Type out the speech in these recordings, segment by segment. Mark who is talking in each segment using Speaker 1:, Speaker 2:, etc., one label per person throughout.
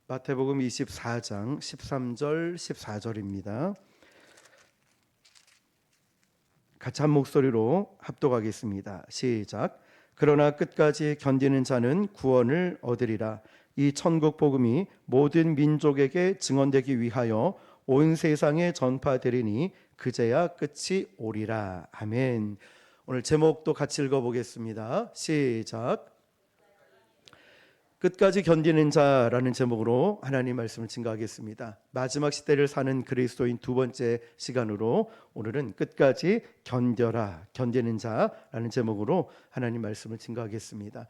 Speaker 1: 마태복음 24장 13절 14절입니다. 같이 한 목소리로 합독하겠습니다. 시작. 그러나 끝까지 견디는 자는 구원을 얻으리라. 이 천국 복음이 모든 민족에게 증언되기 위하여 온 세상에 전파되리니 그제야 끝이 오리라. 아멘. 오늘 제목도 같이 읽어보겠습니다. 시작. 끝까지 견디는 자라는 제목으로 하나님 말씀을 증거하겠습니다. 마지막 시대를 사는 그리스도인 두 번째 시간으로 오늘은 끝까지 견뎌라, 견디는 자라는 제목으로 하나님 말씀을 증거하겠습니다.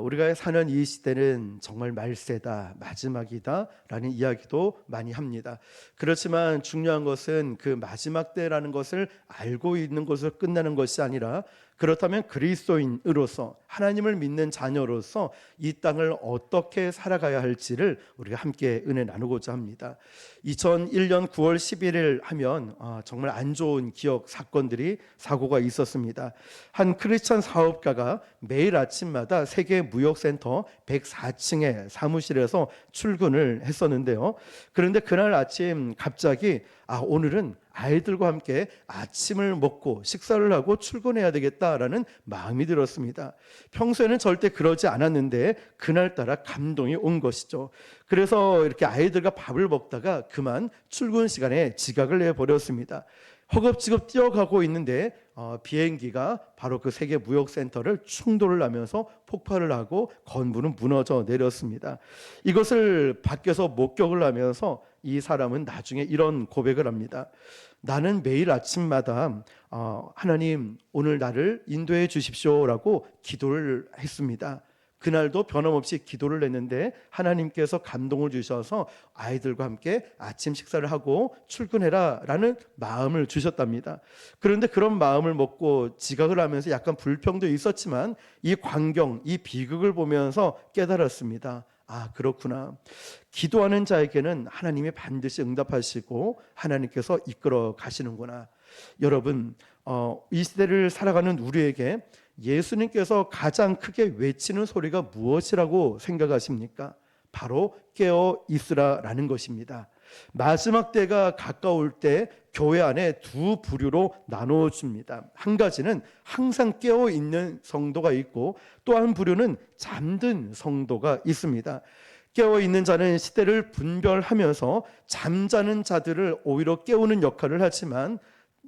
Speaker 1: 우리가 사는 이 시대는 정말 말세다, 마지막이다 라는 이야기도 많이 합니다. 그렇지만 중요한 것은 그 마지막 때라는 것을 알고 있는 것으로 끝나는 것이 아니라, 그렇다면 그리스도인으로서 하나님을 믿는 자녀로서 이 땅을 어떻게 살아가야 할지를 우리가 함께 은혜 나누고자 합니다. 2001년 9월 11일 하면 정말 안 좋은 기억 사고가 있었습니다. 한 크리스천 사업가가 매일 아침마다 세계 무역센터 104층의 사무실에서 출근을 했었는데요. 그런데 그날 아침 갑자기 오늘은 아이들과 함께 아침을 먹고 식사를 하고 출근해야 되겠다라는 마음이 들었습니다. 평소에는 절대 그러지 않았는데 그날따라 감동이 온 것이죠. 그래서 이렇게 아이들과 밥을 먹다가 그만 출근 시간에 지각을 내버렸습니다. 허겁지겁 뛰어가고 있는데 비행기가 바로 그 세계 무역센터를 충돌을 하면서 폭발을 하고 건물은 무너져 내렸습니다. 이것을 밖에서 목격을 하면서 이 사람은 나중에 이런 고백을 합니다. 나는 매일 아침마다 하나님 오늘 나를 인도해 주십시오라고 기도를 했습니다. 그날도 변함없이 기도를 했는데 하나님께서 감동을 주셔서 아이들과 함께 아침 식사를 하고 출근해라 라는 마음을 주셨답니다. 그런데 그런 마음을 먹고 지각을 하면서 약간 불평도 있었지만 이 광경, 이 비극을 보면서 깨달았습니다. 그렇구나. 기도하는 자에게는 하나님이 반드시 응답하시고 하나님께서 이끌어 가시는구나. 여러분, 이 시대를 살아가는 우리에게 예수님께서 가장 크게 외치는 소리가 무엇이라고 생각하십니까? 바로 깨어 있으라라는 것입니다. 마지막 때가 가까울 때 교회 안에 두 부류로 나누어집니다. 한 가지는 항상 깨어 있는 성도가 있고, 또 한 부류는 잠든 성도가 있습니다. 깨어 있는 자는 시대를 분별하면서 잠자는 자들을 오히려 깨우는 역할을 하지만,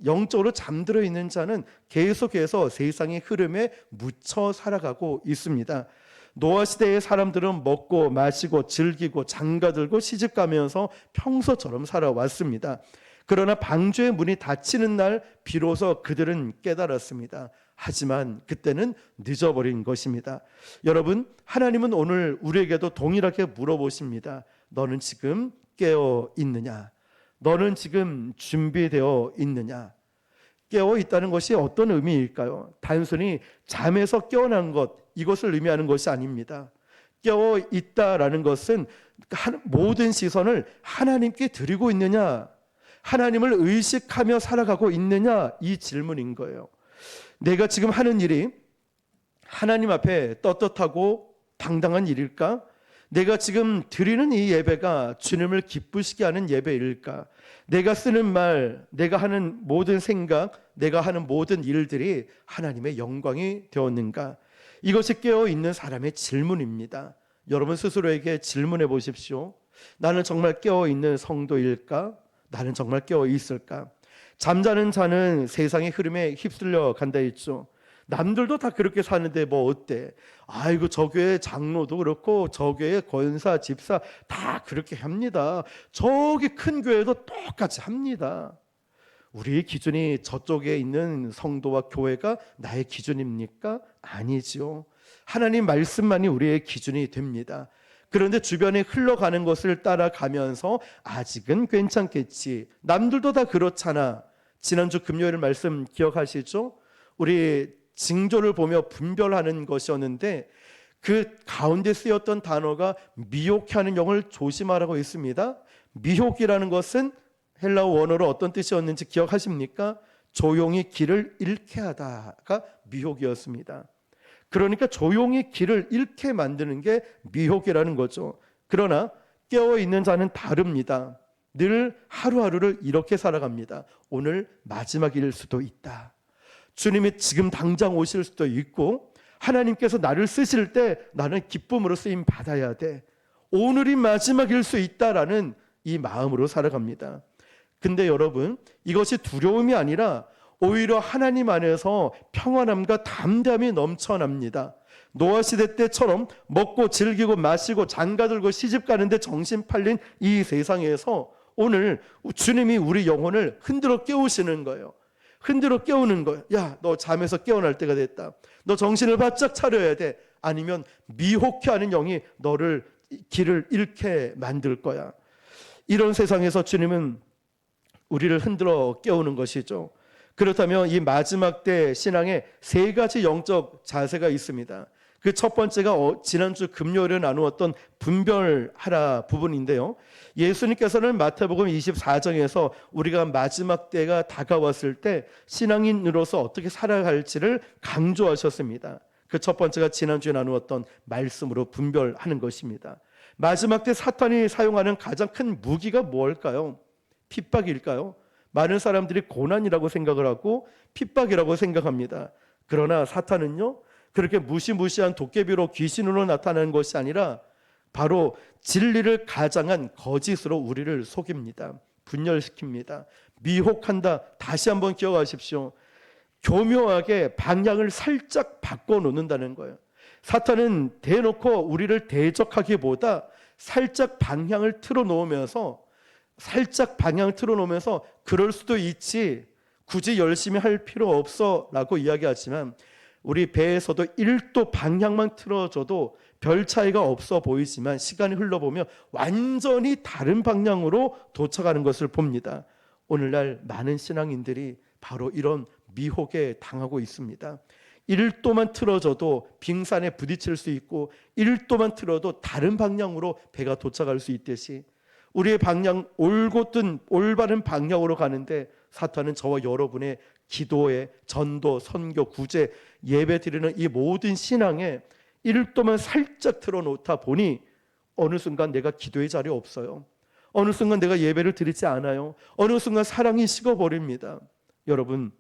Speaker 1: 영적으로 잠들어 있는 자는 계속해서 세상의 흐름에 묻혀 살아가고 있습니다. 노아 시대의 사람들은 먹고 마시고 즐기고 장가들고 시집가면서 평소처럼 살아왔습니다. 그러나 방주의 문이 닫히는 날 비로소 그들은 깨달았습니다. 하지만 그때는 늦어버린 것입니다. 여러분, 하나님은 오늘 우리에게도 동일하게 물어보십니다. 너는 지금 깨어 있느냐? 너는 지금 준비되어 있느냐? 깨어 있다는 것이 어떤 의미일까요? 단순히 잠에서 깨어난 것, 이것을 의미하는 것이 아닙니다. 깨어 있다라는 것은 모든 시선을 하나님께 드리고 있느냐, 하나님을 의식하며 살아가고 있느냐, 이 질문인 거예요. 내가 지금 하는 일이 하나님 앞에 떳떳하고 당당한 일일까? 내가 지금 드리는 이 예배가 주님을 기쁘시게 하는 예배일까? 내가 쓰는 말, 내가 하는 모든 생각, 내가 하는 모든 일들이 하나님의 영광이 되었는가? 이것이 깨어있는 사람의 질문입니다. 여러분 스스로에게 질문해 보십시오. 나는 정말 깨어있는 성도일까? 나는 정말 깨어있을까? 잠자는 자는 세상의 흐름에 휩쓸려 간다 했죠. 남들도 다 그렇게 사는데 뭐 어때? 아이고 저 교회 장로도 그렇고 저 교회 권사 집사 다 그렇게 합니다. 저기 큰 교회도 똑같이 합니다. 우리의 기준이 저쪽에 있는 성도와 교회가 나의 기준입니까? 아니지요. 하나님 말씀만이 우리의 기준이 됩니다. 그런데 주변에 흘러가는 것을 따라가면서 아직은 괜찮겠지, 남들도 다 그렇잖아. 지난주 금요일 말씀 기억하시죠? 우리 징조를 보며 분별하는 것이었는데 그 가운데 쓰였던 단어가 미혹해 하는 영을 조심하라고 했습니다. 미혹이라는 것은 헬라어 원어로 어떤 뜻이었는지 기억하십니까? 조용히 길을 잃게 하다가 미혹이었습니다. 그러니까 조용히 길을 잃게 만드는 게 미혹이라는 거죠. 그러나 깨어있는 자는 다릅니다. 늘 하루하루를 이렇게 살아갑니다. 오늘 마지막일 수도 있다. 주님이 지금 당장 오실 수도 있고 하나님께서 나를 쓰실 때 나는 기쁨으로 쓰임 받아야 돼. 오늘이 마지막일 수 있다라는 이 마음으로 살아갑니다. 근데 여러분, 이것이 두려움이 아니라 오히려 하나님 안에서 평안함과 담대함이 넘쳐납니다. 노아 시대 때처럼 먹고 즐기고 마시고 장가들고 시집 가는데 정신 팔린 이 세상에서 오늘 주님이 우리 영혼을 흔들어 깨우시는 거예요. 흔들어 깨우는 거예요. 야, 너 잠에서 깨어날 때가 됐다. 너 정신을 바짝 차려야 돼. 아니면 미혹해하는 영이 너를 길을 잃게 만들 거야. 이런 세상에서 주님은 우리를 흔들어 깨우는 것이죠. 그렇다면 이 마지막 때 신앙에 세 가지 영적 자세가 있습니다. 그 첫 번째가 지난주 금요일에 나누었던 분별하라 부분인데요. 예수님께서는 마태복음 24장에서 우리가 마지막 때가 다가왔을 때 신앙인으로서 어떻게 살아갈지를 강조하셨습니다. 그 첫 번째가 지난주에 나누었던 말씀으로 분별하는 것입니다. 마지막 때 사탄이 사용하는 가장 큰 무기가 뭘까요? 핍박일까요? 많은 사람들이 고난이라고 생각을 하고 핍박이라고 생각합니다. 그러나 사탄은요, 그렇게 무시무시한 도깨비로 귀신으로 나타나는 것이 아니라 바로 진리를 가장한 거짓으로 우리를 속입니다. 분열시킵니다. 미혹한다. 다시 한번 기억하십시오. 교묘하게 방향을 살짝 바꿔놓는다는 거예요. 사탄은 대놓고 우리를 대적하기보다 살짝 방향을 틀어놓으면서 그럴 수도 있지, 굳이 열심히 할 필요 없어 라고 이야기하지만 우리 배에서도 1도 방향만 틀어줘도 별 차이가 없어 보이지만 시간이 흘러보면 완전히 다른 방향으로 도착하는 것을 봅니다. 오늘날 많은 신앙인들이 바로 이런 미혹에 당하고 있습니다. 1도만 틀어줘도 빙산에 부딪힐 수 있고 1도만 틀어도 다른 방향으로 배가 도착할 수 있듯이 우리의 방향, 올곧은 올바른 방향으로 가는데 사탄은 저와 여러분의 기도에, 전도, 선교, 구제, 예배 드리는 이 모든 신앙에 1도만 살짝 틀어놓다 보니 어느 순간 내가 기도의 자리에 없어요. 어느 순간 내가 예배를 드리지 않아요. 어느 순간 사랑이 식어버립니다. 여러분,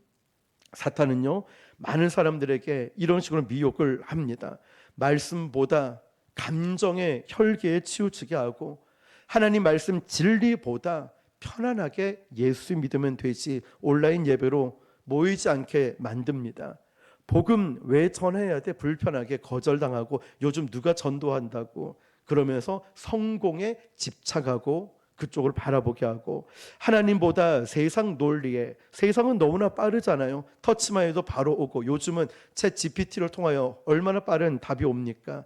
Speaker 1: 사탄은요, 많은 사람들에게 이런 식으로 미혹을 합니다. 말씀보다 감정의 혈기에 치우치게 하고 하나님 말씀 진리보다 편안하게 예수 믿으면 되지 온라인 예배로 모이지 않게 만듭니다. 복음 왜 전해야 돼? 불편하게 거절당하고 요즘 누가 전도한다고 그러면서 성공에 집착하고 그쪽을 바라보게 하고 하나님보다 세상 논리에, 세상은 너무나 빠르잖아요. 터치만 해도 바로 오고 요즘은 챗 GPT를 통하여 얼마나 빠른 답이 옵니까?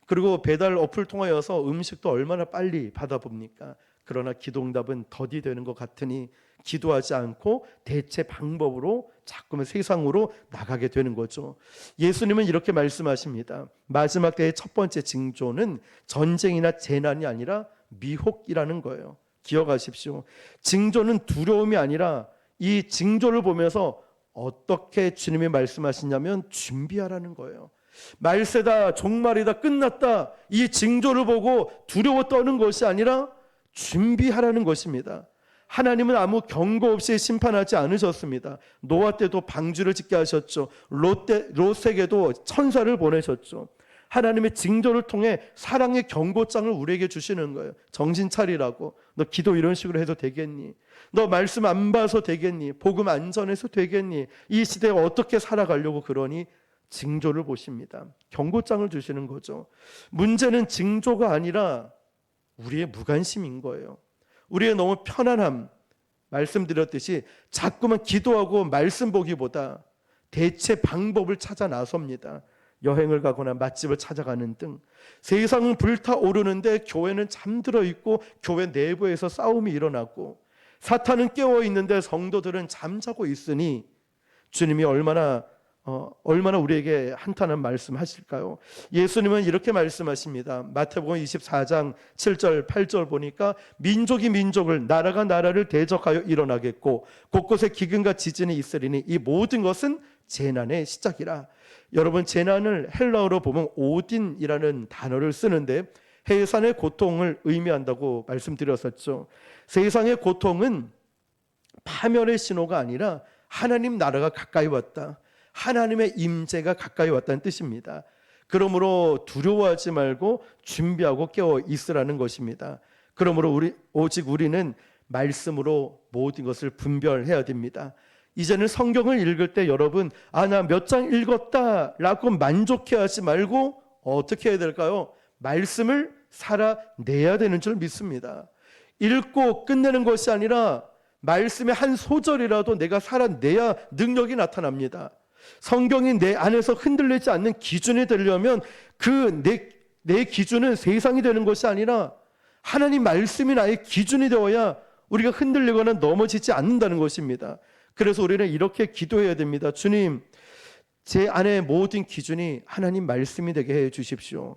Speaker 1: 그리고 배달 어플 통하여서 음식도 얼마나 빨리 받아봅니까? 그러나 기도응답은 더디 되는 것 같으니 기도하지 않고 대체 방법으로 자꾸만 세상으로 나가게 되는 거죠. 예수님은 이렇게 말씀하십니다. 마지막 때의 첫 번째 징조는 전쟁이나 재난이 아니라 미혹이라는 거예요. 기억하십시오. 징조는 두려움이 아니라 이 징조를 보면서 어떻게 주님이 말씀하시냐면 준비하라는 거예요. 말세다, 종말이다, 끝났다, 이 징조를 보고 두려워 떠는 것이 아니라 준비하라는 것입니다. 하나님은 아무 경고 없이 심판하지 않으셨습니다. 노아 때도 방주를 짓게 하셨죠. 롯에게도 천사를 보내셨죠. 하나님의 징조를 통해 사랑의 경고장을 우리에게 주시는 거예요. 정신 차리라고. 너 기도 이런 식으로 해도 되겠니? 너 말씀 안 봐서 되겠니? 복음 안 전해서 되겠니? 이 시대에 어떻게 살아가려고 그러니? 징조를 보십니다. 경고장을 주시는 거죠. 문제는 징조가 아니라 우리의 무관심인 거예요. 우리의 너무 편안함, 말씀드렸듯이 자꾸만 기도하고 말씀 보기보다 대체 방법을 찾아 나섭니다. 여행을 가거나 맛집을 찾아가는 등 세상은 불타오르는데 교회는 잠들어 있고 교회 내부에서 싸움이 일어나고 사탄은 깨어 있는데 성도들은 잠자고 있으니 주님이 얼마나 우리에게 한탄한 말씀하실까요? 예수님은 이렇게 말씀하십니다. 마태복음 24장 7절 8절 보니까 민족이 민족을, 나라가 나라를 대적하여 일어나겠고 곳곳에 기근과 지진이 있으리니 이 모든 것은 재난의 시작이라. 여러분, 재난을 헬라어로 보면 오딘이라는 단어를 쓰는데 해산의 고통을 의미한다고 말씀드렸었죠. 세상의 고통은 파멸의 신호가 아니라 하나님 나라가 가까이 왔다, 하나님의 임재가 가까이 왔다는 뜻입니다. 그러므로 두려워하지 말고 준비하고 깨어 있으라는 것입니다. 그러므로 오직 우리는 말씀으로 모든 것을 분별해야 됩니다. 이제는 성경을 읽을 때 여러분, 나 몇 장 읽었다 라고 만족해하지 말고 어떻게 해야 될까요? 말씀을 살아내야 되는 줄 믿습니다. 읽고 끝내는 것이 아니라 말씀의 한 소절이라도 내가 살아내야 능력이 나타납니다. 성경이 내 안에서 흔들리지 않는 기준이 되려면 내 기준은 세상이 되는 것이 아니라 하나님 말씀이 나의 기준이 되어야 우리가 흔들리거나 넘어지지 않는다는 것입니다. 그래서 우리는 이렇게 기도해야 됩니다. 주님, 제 안의 모든 기준이 하나님 말씀이 되게 해 주십시오.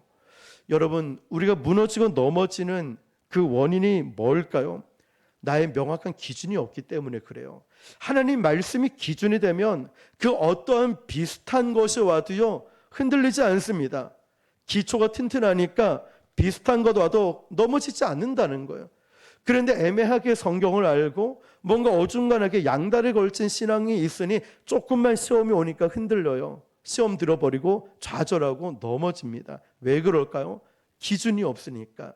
Speaker 1: 여러분, 우리가 무너지고 넘어지는 그 원인이 뭘까요? 나의 명확한 기준이 없기 때문에 그래요. 하나님 말씀이 기준이 되면 그 어떠한 비슷한 것이 와도요, 흔들리지 않습니다. 기초가 튼튼하니까 비슷한 것 와도 넘어지지 않는다는 거예요. 그런데 애매하게 성경을 알고 뭔가 어중간하게 양다리에 걸친 신앙이 있으니 조금만 시험이 오니까 흔들려요. 시험 들어버리고 좌절하고 넘어집니다. 왜 그럴까요? 기준이 없으니까.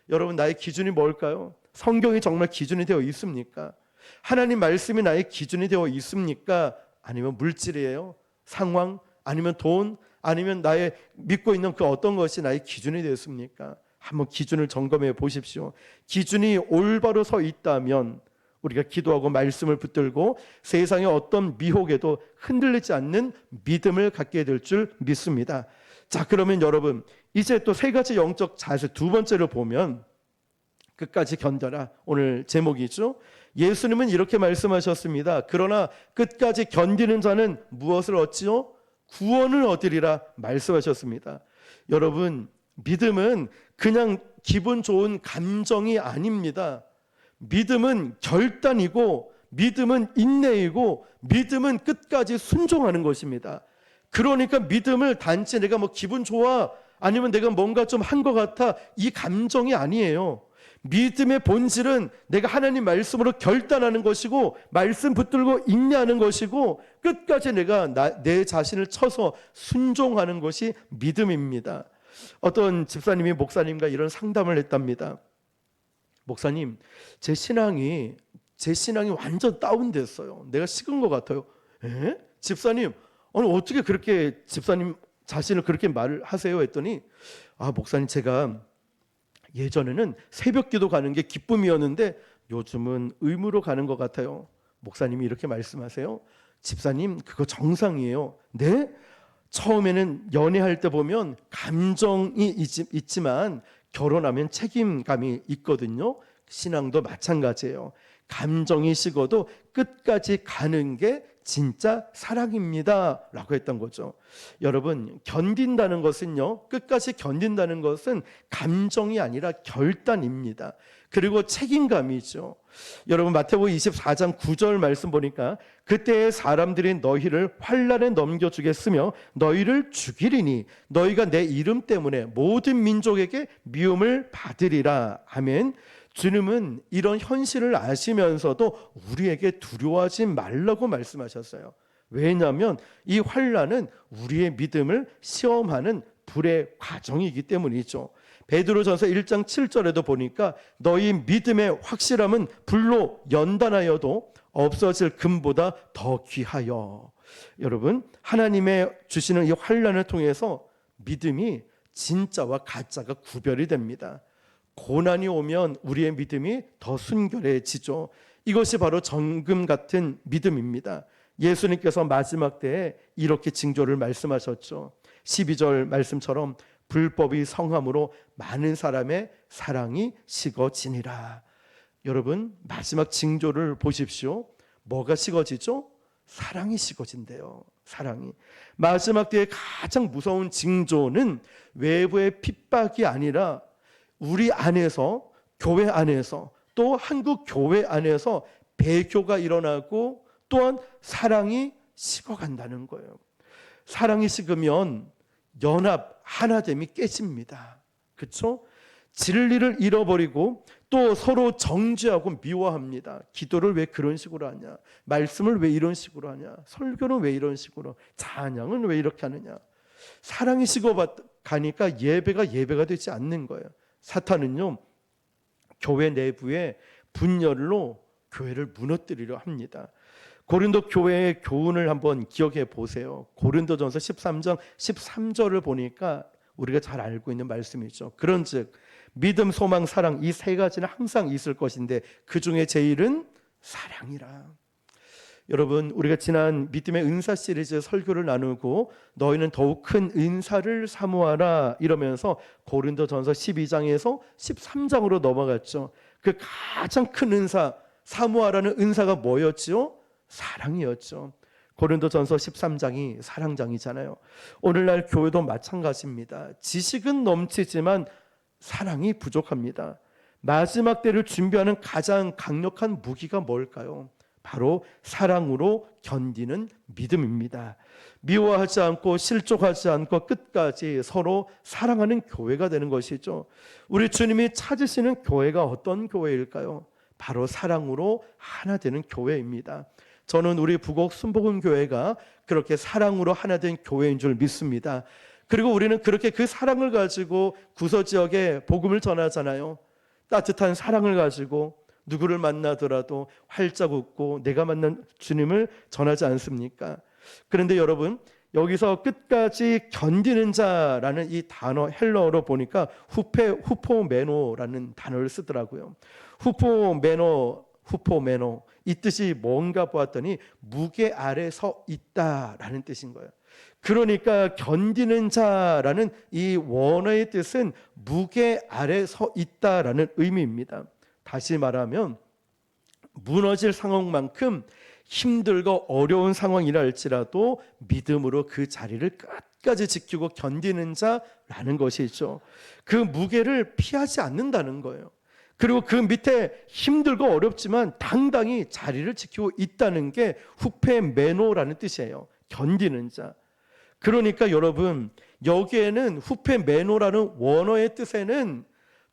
Speaker 1: 여러분, 나의 기준이 뭘까요? 성경이 정말 기준이 되어 있습니까? 하나님 말씀이 나의 기준이 되어 있습니까? 아니면 물질이에요? 상황? 아니면 돈? 아니면 나의 믿고 있는 그 어떤 것이 나의 기준이 되었습니까? 한번 기준을 점검해 보십시오. 기준이 올바로 서 있다면 우리가 기도하고 말씀을 붙들고 세상의 어떤 미혹에도 흔들리지 않는 믿음을 갖게 될 줄 믿습니다. 자, 그러면 여러분, 이제 또 세 가지 영적 자세, 두 번째로 보면 끝까지 견뎌라. 오늘 제목이죠. 예수님은 이렇게 말씀하셨습니다. 그러나 끝까지 견디는 자는 무엇을 얻지요? 구원을 얻으리라 말씀하셨습니다. 여러분, 믿음은 그냥 기분 좋은 감정이 아닙니다. 믿음은 결단이고, 믿음은 인내이고, 믿음은 끝까지 순종하는 것입니다. 그러니까 믿음을 단지 내가 기분 좋아, 아니면 내가 뭔가 좀 한 것 같아, 이 감정이 아니에요. 믿음의 본질은 내가 하나님 말씀으로 결단하는 것이고, 말씀 붙들고 인내하는 것이고, 끝까지 내가 내 자신을 쳐서 순종하는 것이 믿음입니다. 어떤 집사님이 목사님과 이런 상담을 했답니다. 목사님, 제 신앙이 완전 다운됐어요. 내가 식은 것 같아요. 에? 집사님, 어떻게 그렇게 집사님 자신을 그렇게 말을 하세요? 했더니, 목사님, 제가 예전에는 새벽 기도 가는 게 기쁨이었는데 요즘은 의무로 가는 것 같아요. 목사님이 이렇게 말씀하세요. 집사님, 그거 정상이에요. 네? 처음에는 연애할 때 보면 감정이 있지만 결혼하면 책임감이 있거든요. 신앙도 마찬가지예요. 감정이 식어도 끝까지 가는 게 진짜 사랑입니다 라고 했던 거죠. 여러분, 견딘다는 것은요, 끝까지 견딘다는 것은 감정이 아니라 결단입니다. 그리고 책임감이죠. 여러분, 마태복음 24장 9절 말씀 보니까 그때 사람들이 너희를 환난에 넘겨주겠으며 너희를 죽이리니 너희가 내 이름 때문에 모든 민족에게 미움을 받으리라. 아멘. 주님은 이런 현실을 아시면서도 우리에게 두려워하지 말라고 말씀하셨어요. 왜냐하면 이 환난은 우리의 믿음을 시험하는 불의 과정이기 때문이죠. 베드로전서 1장 7절에도 보니까 너희 믿음의 확실함은 불로 연단하여도 없어질 금보다 더 귀하여. 여러분, 하나님의 주시는 이 환난을 통해서 믿음이 진짜와 가짜가 구별이 됩니다. 고난이 오면 우리의 믿음이 더 순결해지죠. 이것이 바로 정금 같은 믿음입니다. 예수님께서 마지막 때에 이렇게 징조를 말씀하셨죠. 12절 말씀처럼 불법이 성함으로 많은 사람의 사랑이 식어지니라. 여러분, 마지막 징조를 보십시오. 뭐가 식어지죠? 사랑이 식어진대요. 사랑이. 마지막 때의 가장 무서운 징조는 외부의 핍박이 아니라 우리 안에서, 교회 안에서, 또 한국 교회 안에서 배교가 일어나고 또한 사랑이 식어간다는 거예요. 사랑이 식으면 연합, 하나됨이 깨집니다. 그렇죠? 진리를 잃어버리고 또 서로 정죄하고 미워합니다. 기도를 왜 그런 식으로 하냐? 말씀을 왜 이런 식으로 하냐? 설교는 왜 이런 식으로? 찬양은 왜 이렇게 하느냐? 사랑이 식어가니까 예배가 되지 않는 거예요. 사탄은요, 교회 내부에 분열로 교회를 무너뜨리려 합니다. 고린도 교회의 교훈을 한번 기억해 보세요. 고린도전서 13장 13절을 보니까 우리가 잘 알고 있는 말씀이죠. 그런즉 믿음, 소망, 사랑 이 세 가지는 항상 있을 것인데 그 중에 제일은 사랑이라. 여러분, 우리가 지난 믿음의 은사 시리즈 설교를 나누고 너희는 더욱 큰 은사를 사모하라 이러면서 고린도전서 12장에서 13장으로 넘어갔죠. 그 가장 큰 은사, 사모하라는 은사가 뭐였죠? 사랑이었죠. 고린도전서 13장이 사랑장이잖아요. 오늘날 교회도 마찬가지입니다. 지식은 넘치지만 사랑이 부족합니다. 마지막 때를 준비하는 가장 강력한 무기가 뭘까요? 바로 사랑으로 견디는 믿음입니다. 미워하지 않고 실족하지 않고 끝까지 서로 사랑하는 교회가 되는 것이죠. 우리 주님이 찾으시는 교회가 어떤 교회일까요? 바로 사랑으로 하나 되는 교회입니다. 저는 우리 부곡 순복음교회가 그렇게 사랑으로 하나 된 교회인 줄 믿습니다. 그리고 우리는 그렇게 그 사랑을 가지고 구서지역에 복음을 전하잖아요. 따뜻한 사랑을 가지고 누구를 만나더라도 활짝 웃고 내가 만난 주님을 전하지 않습니까? 그런데 여러분, 여기서 끝까지 견디는 자라는 이 단어 헬러어로 보니까 후포메노라는 단어를 쓰더라고요. 후포메노 이 뜻이 뭔가 보았더니 무게 아래 서 있다라는 뜻인 거예요. 그러니까 견디는 자라는 이 원어의 뜻은 무게 아래 서 있다라는 의미입니다. 다시 말하면 무너질 상황만큼 힘들고 어려운 상황이라 할지라도 믿음으로 그 자리를 끝까지 지키고 견디는 자라는 것이죠. 그 무게를 피하지 않는다는 거예요. 그리고 그 밑에 힘들고 어렵지만 당당히 자리를 지키고 있다는 게 후페메노라는 뜻이에요. 견디는 자. 그러니까 여러분, 여기에는 후페메노라는 원어의 뜻에는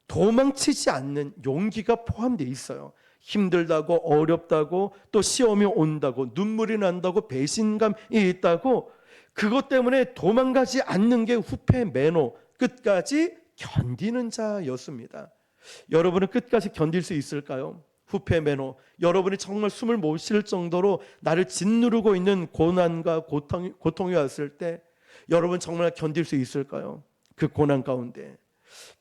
Speaker 1: 도망치지 않는 용기가 포함되어 있어요. 힘들다고 어렵다고 또 시험이 온다고 눈물이 난다고 배신감이 있다고 그것 때문에 도망가지 않는 게 후페메노, 끝까지 견디는 자였습니다. 여러분은 끝까지 견딜 수 있을까요? 후페메노, 여러분이 정말 숨을 못 쉴 정도로 나를 짓누르고 있는 고난과 고통이 왔을 때 여러분 정말 견딜 수 있을까요? 그 고난 가운데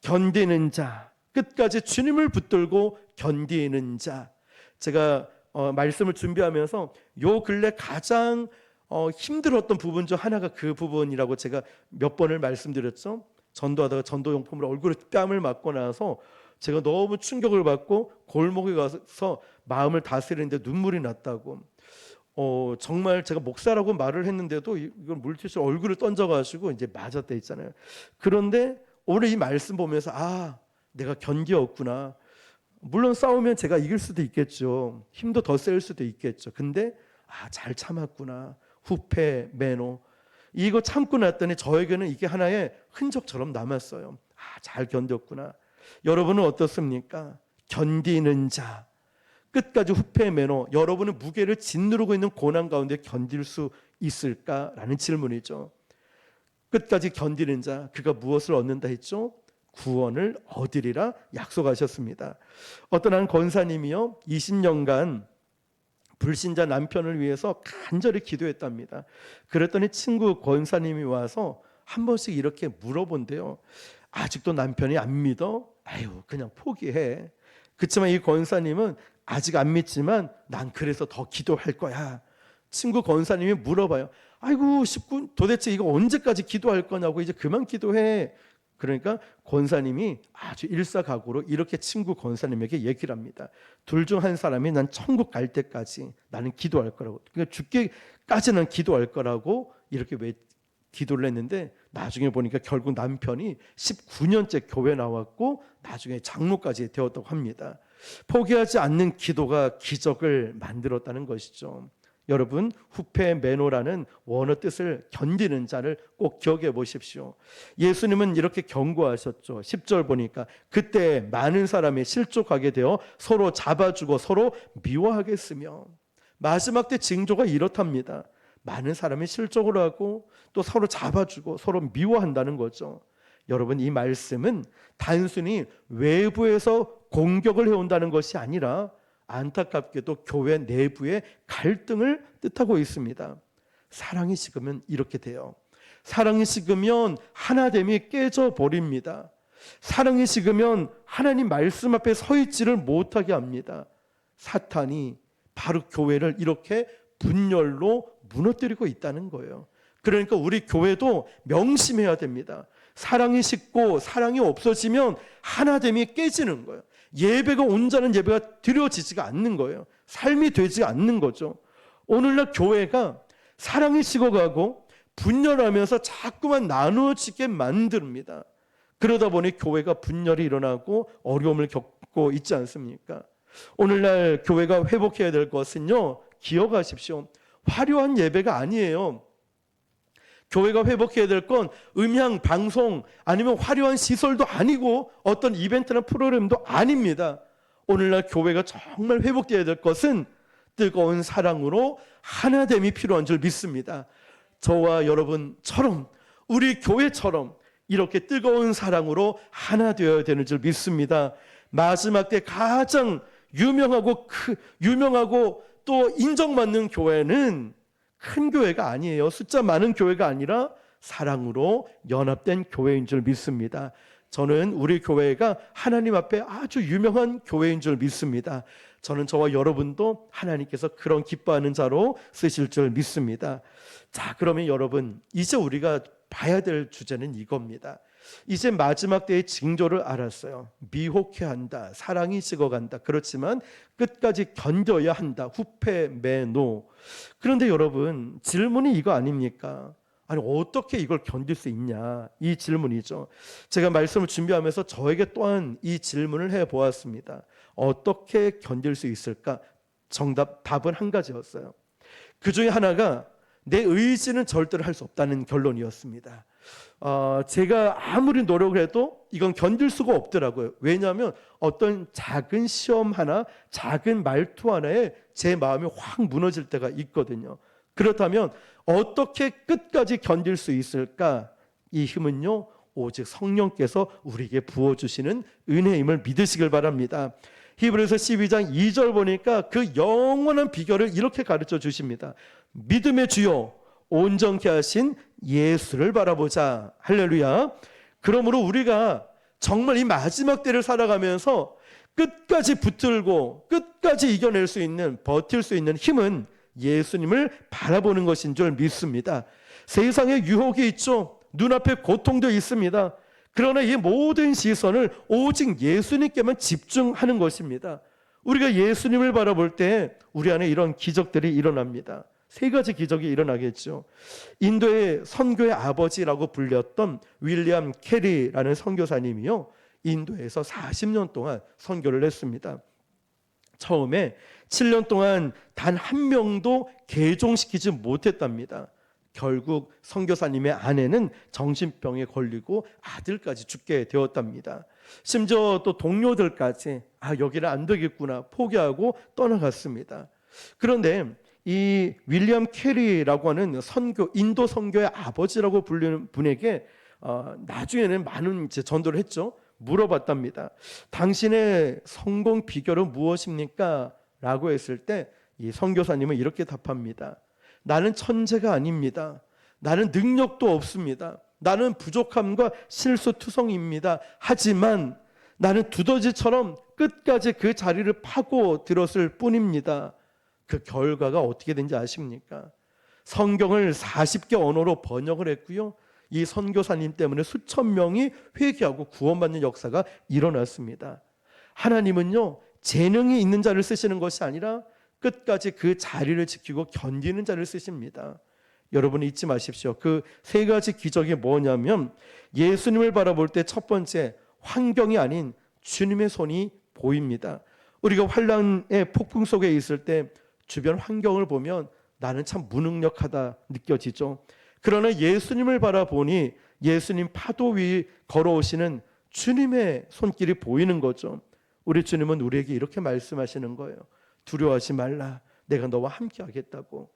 Speaker 1: 견디는 자, 끝까지 주님을 붙들고 견디는 자. 제가 말씀을 준비하면서 요 근래 가장 힘들었던 부분 중 하나가 그 부분이라고 제가 몇 번을 말씀드렸죠. 전도하다가 전도용품으로 얼굴에 뺨을 맞고 나서 제가 너무 충격을 받고 골목에 가서 마음을 다스리는데 눈물이 났다고. 정말 제가 목사라고 말을 했는데도 이걸 물티슈 얼굴을 던져가지고 이제 맞았다 했잖아요. 그런데 오늘 이 말씀 보면서 내가 견디었구나. 물론 싸우면 제가 이길 수도 있겠죠. 힘도 더 셀 수도 있겠죠. 근데 잘 참았구나. 후페메노. 이거 참고 났더니 저에게는 이게 하나의 흔적처럼 남았어요. 잘 견뎠구나. 여러분은 어떻습니까? 견디는 자, 끝까지 후페메노. 여러분은 무게를 짓누르고 있는 고난 가운데 견딜 수 있을까라는 질문이죠. 끝까지 견디는 자, 그가 무엇을 얻는다 했죠? 구원을 얻으리라 약속하셨습니다. 어떤 한 권사님이요 20년간 불신자 남편을 위해서 간절히 기도했답니다. 그랬더니 친구 권사님이 와서 한 번씩 이렇게 물어본대요. 아직도 남편이 안 믿어? 아유, 그냥 포기해. 그렇지만 이 권사님은 아직 안 믿지만 난 그래서 더 기도할 거야. 친구 권사님이 물어봐요. 아이고, 도대체 이거 언제까지 기도할 거냐고. 이제 그만 기도해. 그러니까 권사님이 아주 일사각오로 이렇게 친구 권사님에게 얘기를 합니다. 둘 중 한 사람이 난 천국 갈 때까지 나는 기도할 거라고. 그러니까 죽기까지는 기도할 거라고 이렇게 기도를 했는데 나중에 보니까 결국 남편이 19년째 교회 나왔고 나중에 장로까지 되었다고 합니다. 포기하지 않는 기도가 기적을 만들었다는 것이죠. 여러분, 후페메노라는 원어 뜻을 견디는 자를 꼭 기억해 보십시오. 예수님은 이렇게 경고하셨죠. 10절 보니까 그때 많은 사람이 실족하게 되어 서로 잡아주고 서로 미워하겠으며, 마지막 때 징조가 이렇답니다. 많은 사람이 실족을 하고 또 서로 잡아주고 서로 미워한다는 거죠. 여러분, 이 말씀은 단순히 외부에서 공격을 해온다는 것이 아니라 안타깝게도 교회 내부의 갈등을 뜻하고 있습니다. 사랑이 식으면 이렇게 돼요. 사랑이 식으면 하나됨이 깨져버립니다. 사랑이 식으면 하나님 말씀 앞에 서 있지를 못하게 합니다. 사탄이 바로 교회를 이렇게 분열로 무너뜨리고 있다는 거예요. 그러니까 우리 교회도 명심해야 됩니다. 사랑이 식고 사랑이 없어지면 하나됨이 깨지는 거예요. 예배가 온전한 예배가 드려지지가 않는 거예요. 삶이 되지 않는 거죠. 오늘날 교회가 사랑이 식어가고 분열하면서 자꾸만 나누어지게 만듭니다. 그러다 보니 교회가 분열이 일어나고 어려움을 겪고 있지 않습니까? 오늘날 교회가 회복해야 될 것은요, 기억하십시오. 화려한 예배가 아니에요. 교회가 회복해야 될 건 음향, 방송 아니면 화려한 시설도 아니고 어떤 이벤트나 프로그램도 아닙니다. 오늘날 교회가 정말 회복되어야 될 것은 뜨거운 사랑으로 하나됨이 필요한 줄 믿습니다. 저와 여러분처럼, 우리 교회처럼 이렇게 뜨거운 사랑으로 하나 되어야 되는 줄 믿습니다. 마지막 때 가장 유명하고 또 인정받는 교회는 큰 교회가 아니에요. 숫자 많은 교회가 아니라 사랑으로 연합된 교회인 줄 믿습니다. 저는 우리 교회가 하나님 앞에 아주 유명한 교회인 줄 믿습니다. 저는 저와 여러분도 하나님께서 그런 기뻐하는 자로 쓰실 줄 믿습니다. 자, 그러면 여러분, 이제 우리가 봐야 될 주제는 이겁니다. 이제 마지막 때의 징조를 알았어요. 미혹해한다, 사랑이 식어간다. 그렇지만 끝까지 견뎌야 한다. 후페메노. 그런데 여러분, 질문이 이거 아닙니까? 아니, 어떻게 이걸 견딜 수 있냐, 이 질문이죠. 제가 말씀을 준비하면서 저에게 또한 이 질문을 해보았습니다. 어떻게 견딜 수 있을까? 답은 한 가지였어요. 그 중에 하나가 내 의지는 절대로 할 수 없다는 결론이었습니다. 제가 아무리 노력을 해도 이건 견딜 수가 없더라고요. 왜냐하면 어떤 작은 시험 하나, 작은 말투 하나에 제 마음이 확 무너질 때가 있거든요. 그렇다면 어떻게 끝까지 견딜 수 있을까? 이 힘은요, 오직 성령께서 우리에게 부어주시는 은혜임을 믿으시길 바랍니다. 히브리서 12장 2절 보니까 그 영원한 비결을 이렇게 가르쳐 주십니다. 믿음의 주요 온전케 하신 예수를 바라보자. 할렐루야. 그러므로 우리가 정말 이 마지막 때를 살아가면서 끝까지 붙들고 끝까지 이겨낼 수 있는, 버틸 수 있는 힘은 예수님을 바라보는 것인 줄 믿습니다. 세상에 유혹이 있죠. 눈앞에 고통도 있습니다. 그러나 이 모든 시선을 오직 예수님께만 집중하는 것입니다. 우리가 예수님을 바라볼 때 우리 안에 이런 기적들이 일어납니다. 세 가지 기적이 일어나겠죠. 인도의 선교의 아버지라고 불렸던 윌리엄 캐리라는 선교사님이요, 인도에서 40년 동안 선교를 했습니다. 처음에 7년 동안 단 한 명도 개종시키지 못했답니다. 결국 선교사님의 아내는 정신병에 걸리고 아들까지 죽게 되었답니다. 심지어 또 동료들까지 여기는 안 되겠구나 포기하고 떠나갔습니다. 그런데 이 윌리엄 캐리라고 하는 인도 선교의 아버지라고 불리는 분에게 나중에는 많은 전도를 했죠. 물어봤답니다. 당신의 성공 비결은 무엇입니까? 라고 했을 때 이 선교사님은 이렇게 답합니다. 나는 천재가 아닙니다. 나는 능력도 없습니다. 나는 부족함과 실수투성입니다. 하지만 나는 두더지처럼 끝까지 그 자리를 파고 들었을 뿐입니다. 그 결과가 어떻게 된지 아십니까? 성경을 40개 언어로 번역을 했고요. 이 선교사님 때문에 수천 명이 회개하고 구원받는 역사가 일어났습니다. 하나님은요, 재능이 있는 자를 쓰시는 것이 아니라 끝까지 그 자리를 지키고 견디는 자를 쓰십니다. 여러분 잊지 마십시오. 그 세 가지 기적이 뭐냐면, 예수님을 바라볼 때 첫 번째, 환경이 아닌 주님의 손이 보입니다. 우리가 환란의 폭풍 속에 있을 때 주변 환경을 보면 나는 참 무능력하다 느껴지죠. 그러나 예수님을 바라보니 예수님 파도 위 걸어오시는 주님의 손길이 보이는 거죠. 우리 주님은 우리에게 이렇게 말씀하시는 거예요. 두려워하지 말라. 내가 너와 함께 하겠다고.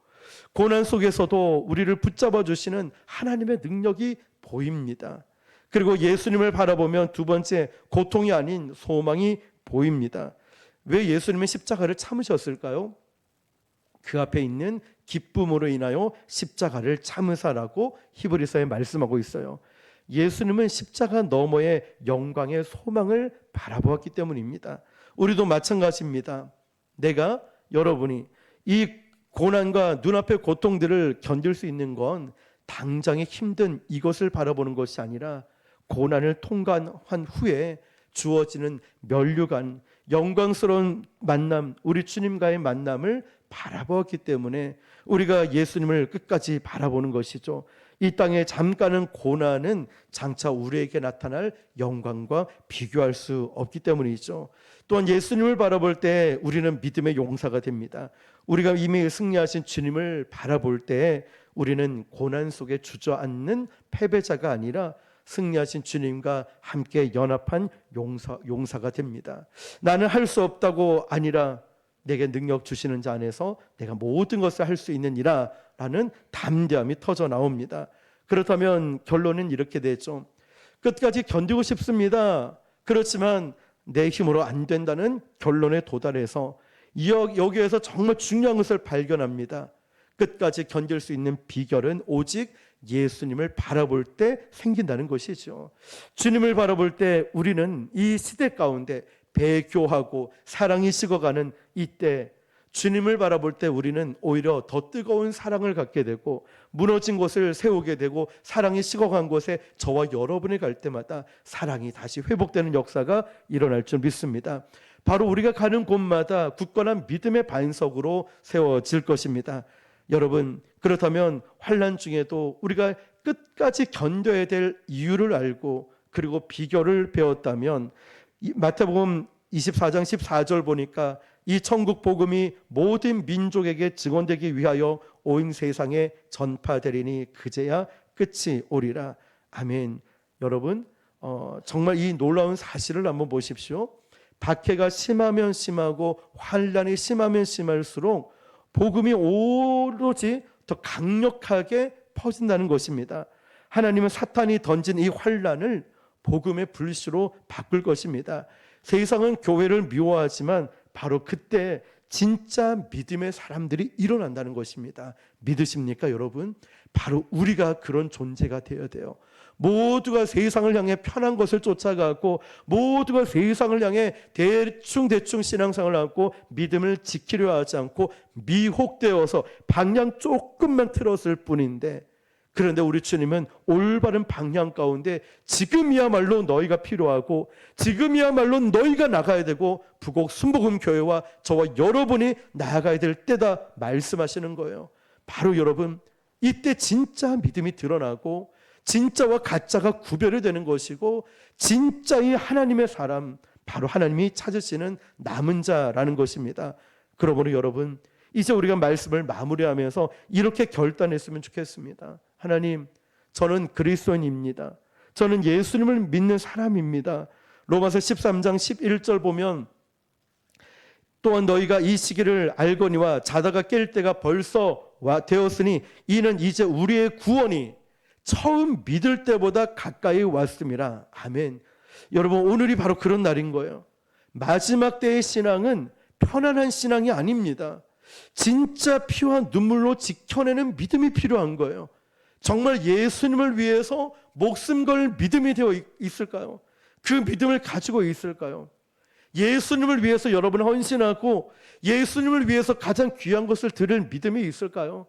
Speaker 1: 고난 속에서도 우리를 붙잡아 주시는 하나님의 능력이 보입니다. 그리고 예수님을 바라보면 두 번째, 고통이 아닌 소망이 보입니다. 왜 예수님은 십자가를 참으셨을까요? 그 앞에 있는 기쁨으로 인하여 십자가를 참으사라고 히브리서에 말씀하고 있어요. 예수님은 십자가 너머의 영광의 소망을 바라보았기 때문입니다. 우리도 마찬가지입니다. 여러분이 이 고난과 눈앞의 고통들을 견딜 수 있는 건 당장의 힘든 이것을 바라보는 것이 아니라 고난을 통과한 후에 주어지는 면류관, 영광스러운 만남, 우리 주님과의 만남을 바라보았기 때문에 우리가 예수님을 끝까지 바라보는 것이죠. 이 땅의 잠깐의 고난은 장차 우리에게 나타날 영광과 비교할 수 없기 때문이죠. 또한 예수님을 바라볼 때 우리는 믿음의 용사가 됩니다. 우리가 이미 승리하신 주님을 바라볼 때 우리는 고난 속에 주저앉는 패배자가 아니라 승리하신 주님과 함께 연합한 용사가 됩니다. 나는 할 수 없다고 아니라 내게 능력 주시는 자 안에서 내가 모든 것을 할 수 있느니라 라는 담대함이 터져 나옵니다. 그렇다면 결론은 이렇게 되죠. 끝까지 견디고 싶습니다. 그렇지만 내 힘으로 안 된다는 결론에 도달해서 여기에서 정말 중요한 것을 발견합니다. 끝까지 견딜 수 있는 비결은 오직 예수님을 바라볼 때 생긴다는 것이죠. 주님을 바라볼 때 우리는 이 시대 가운데 배교하고 사랑이 식어가는 이때 주님을 바라볼 때 우리는 오히려 더 뜨거운 사랑을 갖게 되고 무너진 곳을 세우게 되고 사랑이 식어간 곳에 저와 여러분이 갈 때마다 사랑이 다시 회복되는 역사가 일어날 줄 믿습니다. 바로 우리가 가는 곳마다 굳건한 믿음의 반석으로 세워질 것입니다. 여러분, 그렇다면 환난 중에도 우리가 끝까지 견뎌야 될 이유를 알고 그리고 비결을 배웠다면 마태복음 24장 14절 보니까 이 천국 복음이 모든 민족에게 증언되기 위하여 온 세상에 전파되리니 그제야 끝이 오리라. 아멘. 여러분, 정말 이 놀라운 사실을 한번 보십시오. 박해가 심하면 심하고 환난이 심하면 심할수록 복음이 오로지 더 강력하게 퍼진다는 것입니다. 하나님은 사탄이 던진 이 환난을 복음의 불씨로 바꿀 것입니다. 세상은 교회를 미워하지만 바로 그때 진짜 믿음의 사람들이 일어난다는 것입니다. 믿으십니까, 여러분? 바로 우리가 그런 존재가 되어야 돼요. 모두가 세상을 향해 편한 것을 쫓아가고 모두가 세상을 향해 대충 신앙생활을 하고 믿음을 지키려 하지 않고 미혹되어서 방향 조금만 틀었을 뿐인데, 그런데 우리 주님은 올바른 방향 가운데 지금이야말로 너희가 필요하고 지금이야말로 너희가 나가야 되고 부곡 순복음 교회와 저와 여러분이 나아가야 될 때다 말씀하시는 거예요. 바로 여러분, 이때 진짜 믿음이 드러나고 진짜와 가짜가 구별이 되는 것이고 진짜의 하나님의 사람, 바로 하나님이 찾으시는 남은 자라는 것입니다. 그러므로 여러분, 이제 우리가 말씀을 마무리하면서 이렇게 결단했으면 좋겠습니다. 하나님, 저는 그리스도인입니다. 저는 예수님을 믿는 사람입니다. 로마서 13장 11절 보면 또한 너희가 이 시기를 알거니와 자다가 깰 때가 벌써 되었으니 이는 이제 우리의 구원이 처음 믿을 때보다 가까이 왔음이라. 아멘. 여러분, 오늘이 바로 그런 날인 거예요. 마지막 때의 신앙은 편안한 신앙이 아닙니다. 진짜 피와 눈물로 지켜내는 믿음이 필요한 거예요. 정말 예수님을 위해서 목숨 걸 믿음이 되어 있을까요? 그 믿음을 가지고 있을까요? 예수님을 위해서 여러분 헌신하고 예수님을 위해서 가장 귀한 것을 드릴 믿음이 있을까요?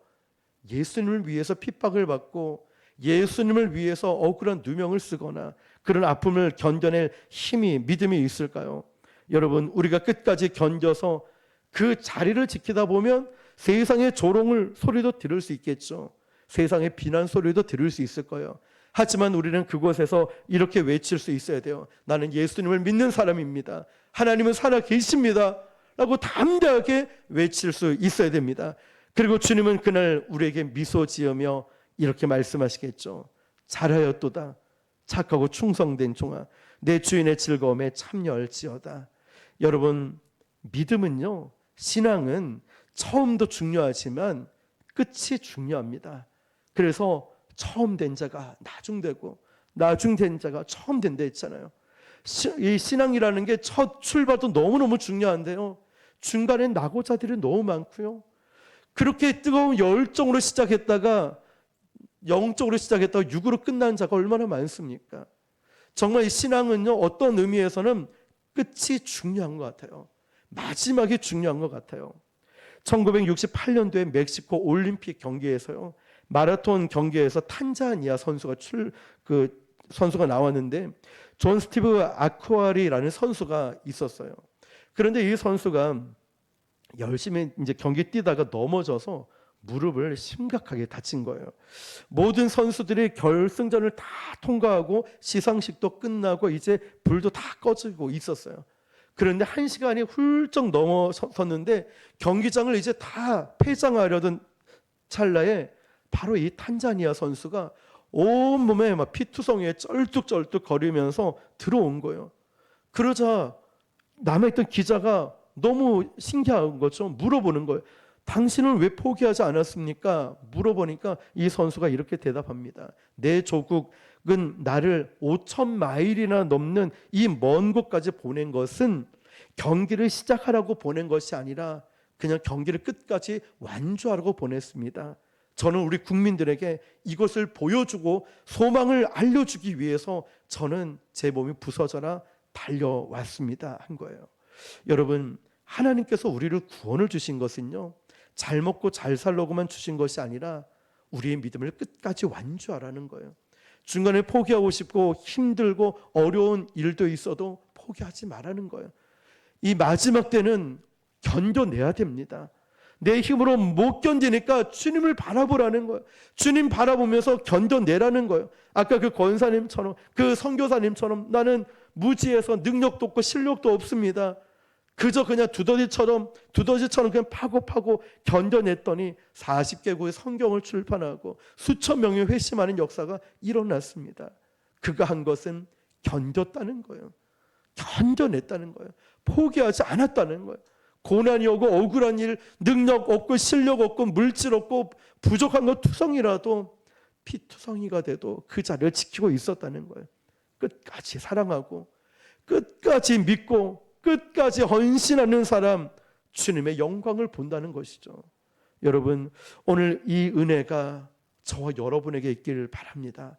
Speaker 1: 예수님을 위해서 핍박을 받고 예수님을 위해서 억울한 누명을 쓰거나 그런 아픔을 견뎌낼 힘이, 믿음이 있을까요? 여러분, 우리가 끝까지 견뎌서 그 자리를 지키다 보면 세상의 조롱을 소리도 들을 수 있겠죠. 세상의 비난 소리도 들을 수 있을 거예요. 하지만 우리는 그곳에서 이렇게 외칠 수 있어야 돼요. 나는 예수님을 믿는 사람입니다. 하나님은 살아 계십니다 라고 담대하게 외칠 수 있어야 됩니다. 그리고 주님은 그날 우리에게 미소 지으며 이렇게 말씀하시겠죠. 잘하였도다 착하고 충성된 종아, 내 주인의 즐거움에 참여할지어다. 여러분, 믿음은요, 신앙은 처음도 중요하지만 끝이 중요합니다. 그래서 처음 된 자가 나중되고 나중된 자가 처음 된다 했잖아요. 이 신앙이라는 게 첫 출발도 너무너무 중요한데요, 중간에 낙오자들이 너무 많고요. 그렇게 뜨거운 열정으로 시작했다가 영적으로 시작했다가 육으로 끝난 자가 얼마나 많습니까? 정말 이 신앙은요, 어떤 의미에서는 끝이 중요한 것 같아요. 마지막이 중요한 것 같아요. 1968년도에 멕시코 올림픽 경기에서요, 마라톤 경기에서 탄자니아 선수가 나왔는데 존 스티브 아쿠아리라는 선수가 있었어요. 그런데 이 선수가 열심히 이제 경기 뛰다가 넘어져서 무릎을 심각하게 다친 거예요. 모든 선수들이 결승전을 다 통과하고 시상식도 끝나고 이제 불도 다 꺼지고 있었어요. 그런데 1시간이 훌쩍 넘어섰는데 경기장을 이제 다 폐장하려던 찰나에 바로 이 탄자니아 선수가 온몸에 막 피투성이에 쩔뚝쩔뚝 거리면서 들어온 거예요. 그러자 남아있던 기자가 너무 신기한 거죠. 물어보는 거예요. 당신은 왜 포기하지 않았습니까? 물어보니까 이 선수가 이렇게 대답합니다. 내 조국은 나를 5,000마일이나 넘는 이 먼 곳까지 보낸 것은 경기를 시작하라고 보낸 것이 아니라 그냥 경기를 끝까지 완주하라고 보냈습니다. 저는 우리 국민들에게 이것을 보여주고 소망을 알려주기 위해서 저는 제 몸이 부서져라 달려왔습니다 한 거예요. 여러분, 하나님께서 우리를 구원을 주신 것은요, 잘 먹고 잘 살려고만 주신 것이 아니라 우리의 믿음을 끝까지 완주하라는 거예요. 중간에 포기하고 싶고 힘들고 어려운 일도 있어도 포기하지 말라는 거예요. 이 마지막 때는 견뎌내야 됩니다. 내 힘으로 못 견디니까 주님을 바라보라는 거예요. 주님 바라보면서 견뎌내라는 거예요. 아까 그 권사님처럼, 그 선교사님처럼 나는 무지해서 능력도 없고 실력도 없습니다. 그저 그냥 두더지처럼 그냥 파고 견뎌냈더니 40개국의 성경을 출판하고 수천 명이 회심하는 역사가 일어났습니다. 그가 한 것은 견뎠다는 거예요. 견뎌냈다는 거예요. 포기하지 않았다는 거예요. 고난이 오고 억울한 일, 능력 없고 실력 없고 물질 없고 부족한 것 투성이라도 피투성이가 돼도 그 자리를 지키고 있었다는 거예요. 끝까지 사랑하고 끝까지 믿고 끝까지 헌신하는 사람, 주님의 영광을 본다는 것이죠. 여러분, 오늘 이 은혜가 저와 여러분에게 있기를 바랍니다.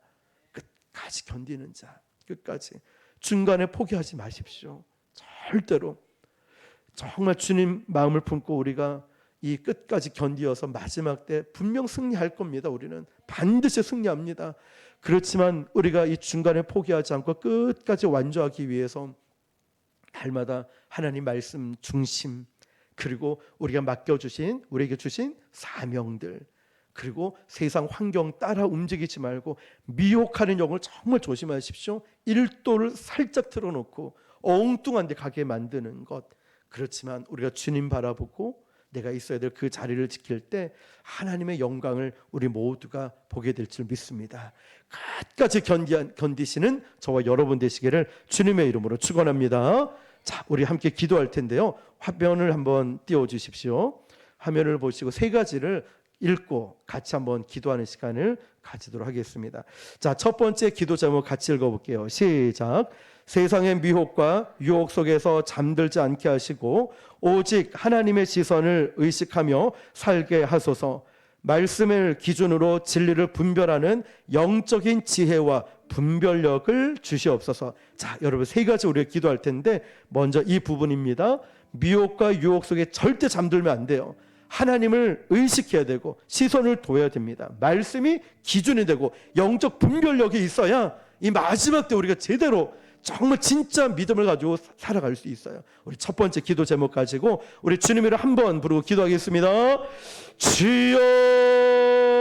Speaker 1: 끝까지 견디는 자, 끝까지 중간에 포기하지 마십시오. 절대로. 정말 주님 마음을 품고 우리가 이 끝까지 견디어서 마지막 때 분명 승리할 겁니다. 우리는 반드시 승리합니다. 그렇지만 우리가 이 중간에 포기하지 않고 끝까지 완주하기 위해서 날마다 하나님 말씀 중심, 그리고 우리가 맡겨주신, 우리에게 주신 사명들, 그리고 세상 환경 따라 움직이지 말고 미혹하는 영을 정말 조심하십시오. 1도를 살짝 틀어놓고 엉뚱한 데 가게 만드는 것. 그렇지만 우리가 주님 바라보고 내가 있어야 될 그 자리를 지킬 때 하나님의 영광을 우리 모두가 보게 될 줄 믿습니다. 끝까지 견디시는 저와 여러분 되시기를 주님의 이름으로 축원합니다. 자, 우리 함께 기도할 텐데요, 화면을 한번 띄워주십시오. 화면을 보시고 세 가지를 읽고 같이 한번 기도하는 시간을 가지도록 하겠습니다. 자, 첫 번째 기도 제목 같이 읽어볼게요. 시작. 세상의 미혹과 유혹 속에서 잠들지 않게 하시고 오직 하나님의 시선을 의식하며 살게 하소서. 말씀을 기준으로 진리를 분별하는 영적인 지혜와 분별력을 주시옵소서. 자, 여러분 세 가지 우리가 기도할 텐데 먼저 이 부분입니다. 미혹과 유혹 속에 절대 잠들면 안 돼요. 하나님을 의식해야 되고 시선을 둬야 됩니다. 말씀이 기준이 되고 영적 분별력이 있어야 이 마지막 때 우리가 제대로 정말 진짜 믿음을 가지고 살아갈 수 있어요. 우리 첫 번째 기도 제목 가지고 우리 주님을 한번 부르고 기도하겠습니다. 주여